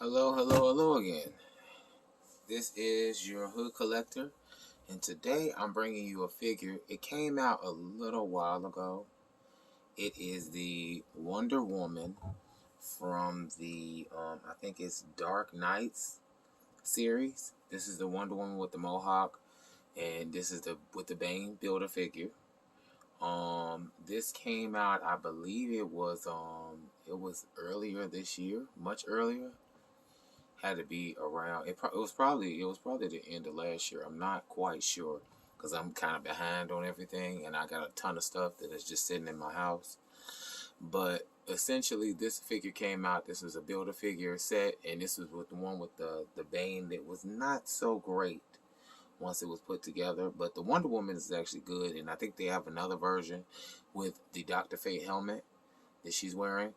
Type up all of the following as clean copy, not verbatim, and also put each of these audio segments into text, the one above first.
Hello, hello, hello again. This is your Hood Collector, and today I'm bringing you a figure. It came out a little while ago. It is the Wonder Woman from the, I think it's Dark Knights series. This is the Wonder Woman with the mohawk, and this is the with the Bane Builder figure. This came out, I believe it was earlier this year, much earlier. Had to be around. It was probably the end of last year. I'm not quite sure because I'm kind of behind on everything, and I got a ton of stuff that is just sitting in my house. But essentially, this figure came out. This was a builder figure set, and this was with the one with the Bane that was not so great once it was put together. But the Wonder Woman is actually good, and I think they have another version with the Dr. Fate helmet that she's wearing.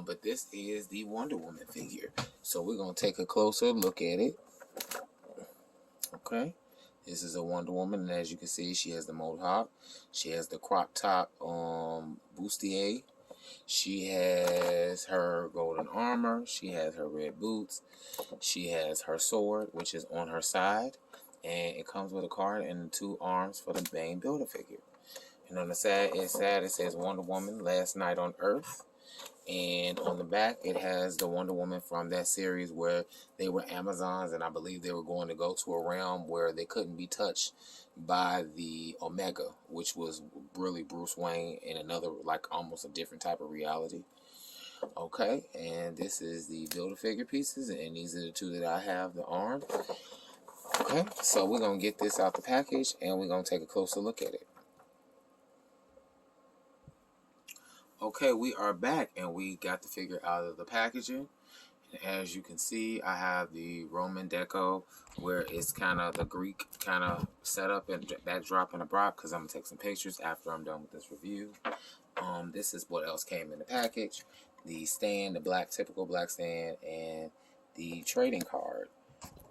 But this is the Wonder Woman figure. So we're going to take a closer look at it. Okay. This is a Wonder Woman, and as you can see, she has the mohawk. She has the crop top bustier. She has her golden armor. She has her red boots. She has her sword, which is on her side. And it comes with a card and 2 arms for the Bane Builder figure. And on the side, it says Wonder Woman Last Night on Earth. And on the back, it has the Wonder Woman from that series where they were Amazons, and I believe they were going to go to a realm where they couldn't be touched by the Omega, which was really Bruce Wayne in another, like almost a different type of reality. Okay, and this is the Build-A-Figure pieces, and these are the 2 that I have, the arm. Okay, so we're going to get this out the package, and we're going to take a closer look at it. Okay, we are back, and we got the figure out of the packaging. And as you can see, I have the Roman deco, where it's kind of the Greek kind of setup and backdrop in the prop, because I'm going to take some pictures after I'm done with this review. This is what else came in the package. The stand, the typical black stand, and the trading card.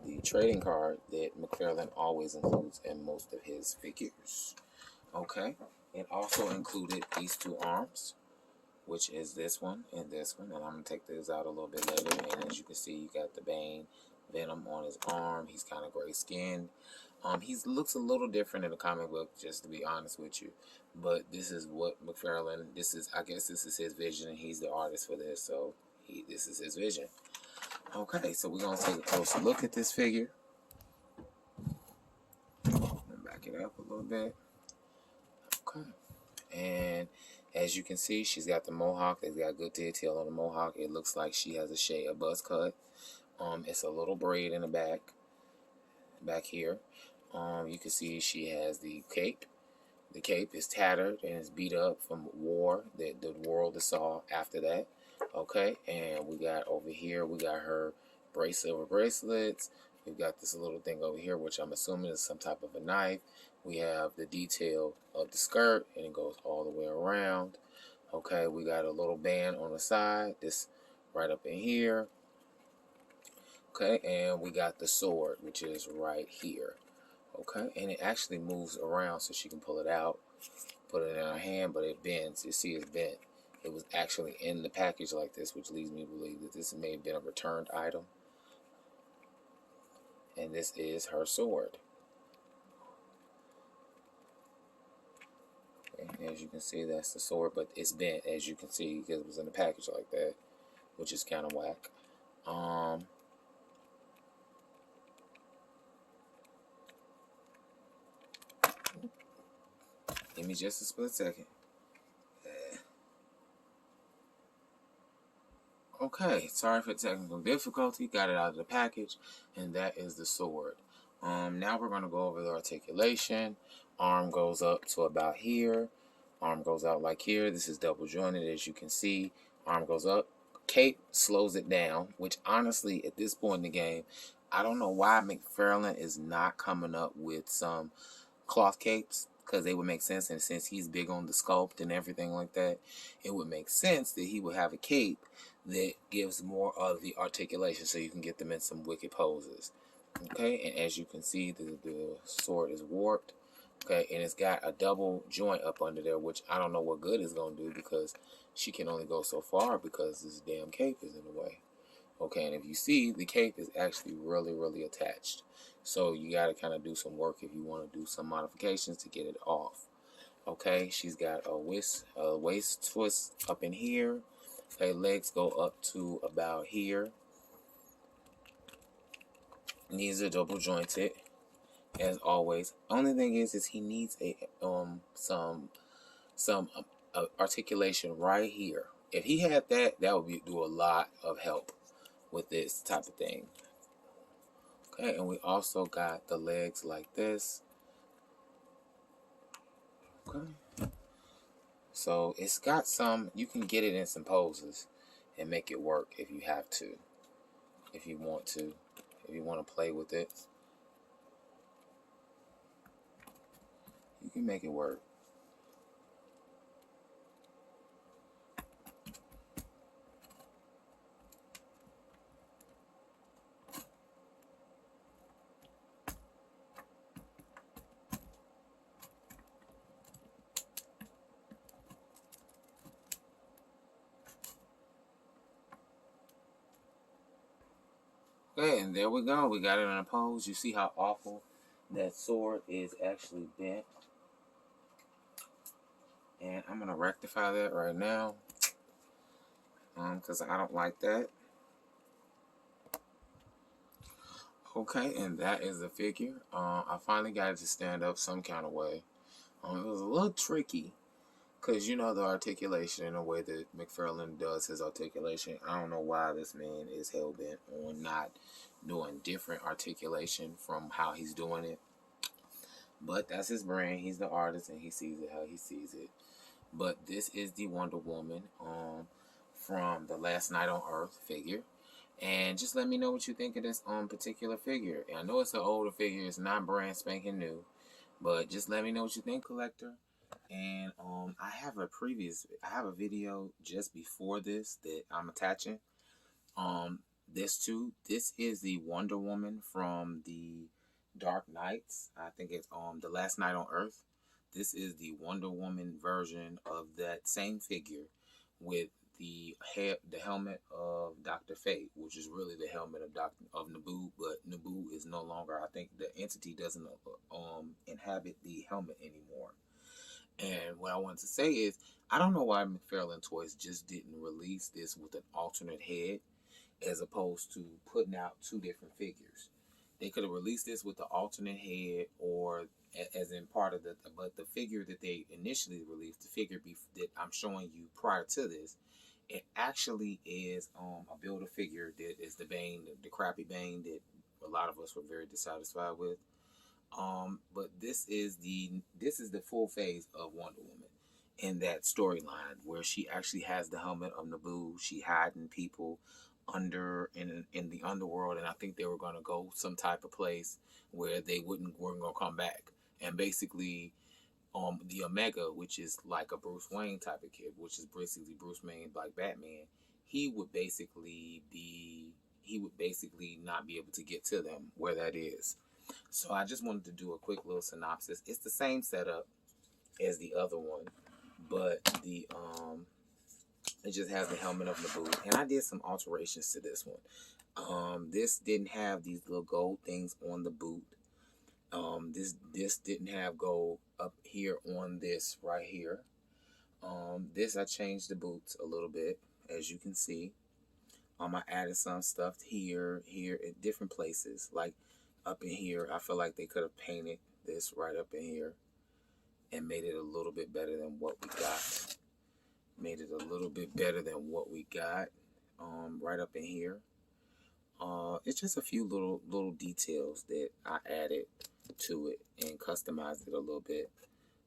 The trading card that Mcfarlane always includes in most of his figures. Okay, it also included these 2 arms, which is this one and this one, and I'm going to take those out a little bit later. And as you can see, you got the Bane Venom on his arm. He's kind of gray skinned. He looks a little different in the comic book, just to be honest with you. But this is what Mcfarlane, I guess this is his vision, and he's the artist for this, so this is his vision. Okay, so we're going to take a closer look at this figure. Back it up a little bit. Okay. And as you can see, she's got the mohawk. They've got good detail on the mohawk. It looks like she has a buzz cut. It's a little braid in the back here. You can see she has the cape. The cape is tattered and is beat up from war that the world saw after that. Okay, and we got over here, we got her silver bracelets. We've got this little thing over here, which I'm assuming is some type of a knife. We have the detail of the skirt, and it goes all the way around. Okay, we got a little band on the side, this right up in here. Okay, and we got the sword, which is right here. Okay, and it actually moves around so she can pull it out, put it in her hand, but it bends. You see it's bent. It was actually in the package like this, which leads me to believe that this may have been a returned item. And this is her sword. Okay, as you can see, that's the sword, but it's bent, as you can see, because it was in the package like that, which is kind of whack. Give me just a split second. Okay, sorry for technical difficulty. Got it out of the package, and that is the sword. Now we're going to go over the articulation. Arm goes up to about here. Arm goes out like here. This is double jointed, as you can see. Arm goes up. Cape slows it down, which honestly, at this point in the game, I don't know why Mcfarlane is not coming up with some cloth capes, because they would make sense, and since he's big on the sculpt and everything like that, it would make sense that he would have a cape that gives more of the articulation so you can get them in some wicked poses. Okay, and as you can see, the sword is warped. Okay, and it's got a double joint up under there, which I don't know what good it's going to do, because she can only go so far because this damn cape is in the way. Okay, and if you see, the cape is actually really attached. So you got to kind of do some work if you want to do some modifications to get it off. Okay, she's got a waist twist up in here. Her legs go up to about here. Knees are double jointed, as always. Only thing is he needs a some articulation right here. If he had that, that would do a lot of help with this type of thing. Okay, and we also got the legs like this. Okay, so it's got some. You can get it in some poses and make it work if you have to, if you want to, if you want to play with it. You can make it work. Okay, and there we go. We got it in a pose. You see how awful that sword is actually bent. And I'm going to rectify that right now. Because I don't like that. Okay, and that is the figure. I finally got it to stand up some kind of way. It was a little tricky. Because you know the articulation and the way that Mcfarlane does his articulation. I don't know why this man is hell-bent on not doing different articulation from how he's doing it. But that's his brand. He's the artist and he sees it how he sees it. But this is the Wonder Woman from the Last Night on Earth figure. And just let me know what you think of this particular figure. And I know it's an older figure. It's not brand spanking new. But just let me know what you think, collector. And I have a video just before this that I'm attaching. This is the Wonder Woman from the Dark Knights. I think it's the Last Night on Earth. This is the Wonder Woman version of that same figure with the helmet of Dr. Fate, which is really the helmet of Naboo, but Naboo is no longer. I think the entity doesn't inhabit the helmet anymore. And what I wanted to say is, I don't know why Mcfarlane Toys just didn't release this with an alternate head as opposed to putting out two different figures. They could have released this with the alternate head or as in part of but the figure that they initially released, the figure that I'm showing you prior to this, it actually is a Build-A-Figure that is the Bane, the crappy Bane that a lot of us were very dissatisfied with. But this is the full phase of Wonder Woman in that storyline where she actually has the helmet of Naboo. She hiding people in the underworld, and I think they were going to go some type of place where they weren't going to come back. And basically, the Omega, which is like a Bruce Wayne type of kid, which is basically Bruce Wayne like Batman, he would basically not be able to get to them where that is. So I just wanted to do a quick little synopsis. It's the same setup as the other one, but it just has the helmet of Naboo. And I did some alterations to this one. This didn't have these little gold things on the boot. This didn't have gold up here on this right here. This I changed the boots a little bit, as you can see. I added some stuff here, at different places. Like up in here, I feel like they could have painted this right up in here and made it a little bit better than what we got. Right up in here. It's just a few little details that I added to it and customized it a little bit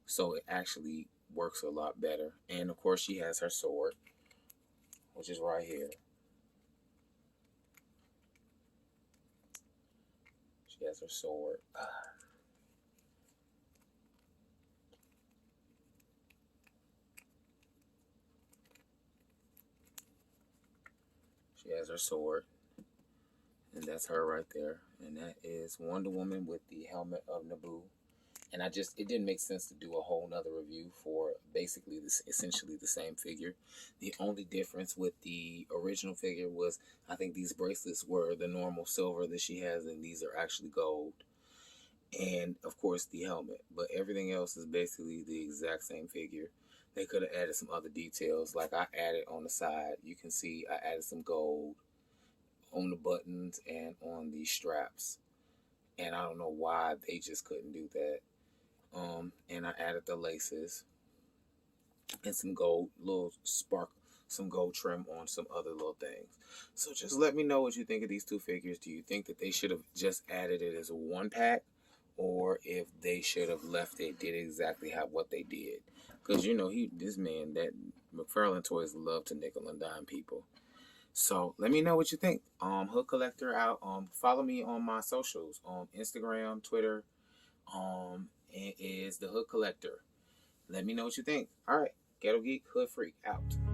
so it actually works a lot better. And of course she has her sword, which is right here. She has her sword. She has her sword. And that's her right there. And that is Wonder Woman with the helmet of Naboo. And it didn't make sense to do a whole nother review for basically essentially the same figure. The only difference with the original figure was I think these bracelets were the normal silver that she has, and these are actually gold. And of course the helmet, but everything else is basically the exact same figure. They could have added some other details, like I added on the side. You can see I added some gold on the buttons and on the straps, and I don't know why they just couldn't do that. And I added the laces and some gold, little spark, some gold trim on some other little things. So just let me know what you think of these two figures. Do you think that they should have just added it as a one pack, or if they should have left it, did exactly what they did? Because this man, that Mcfarlane Toys, love to nickel and dime people. So let me know what you think. Hood Collector out. Follow me on my socials, Instagram, Twitter. It is the Hood Collector. Let me know what you think. All right, Ghetto Geek, Hood Freak out.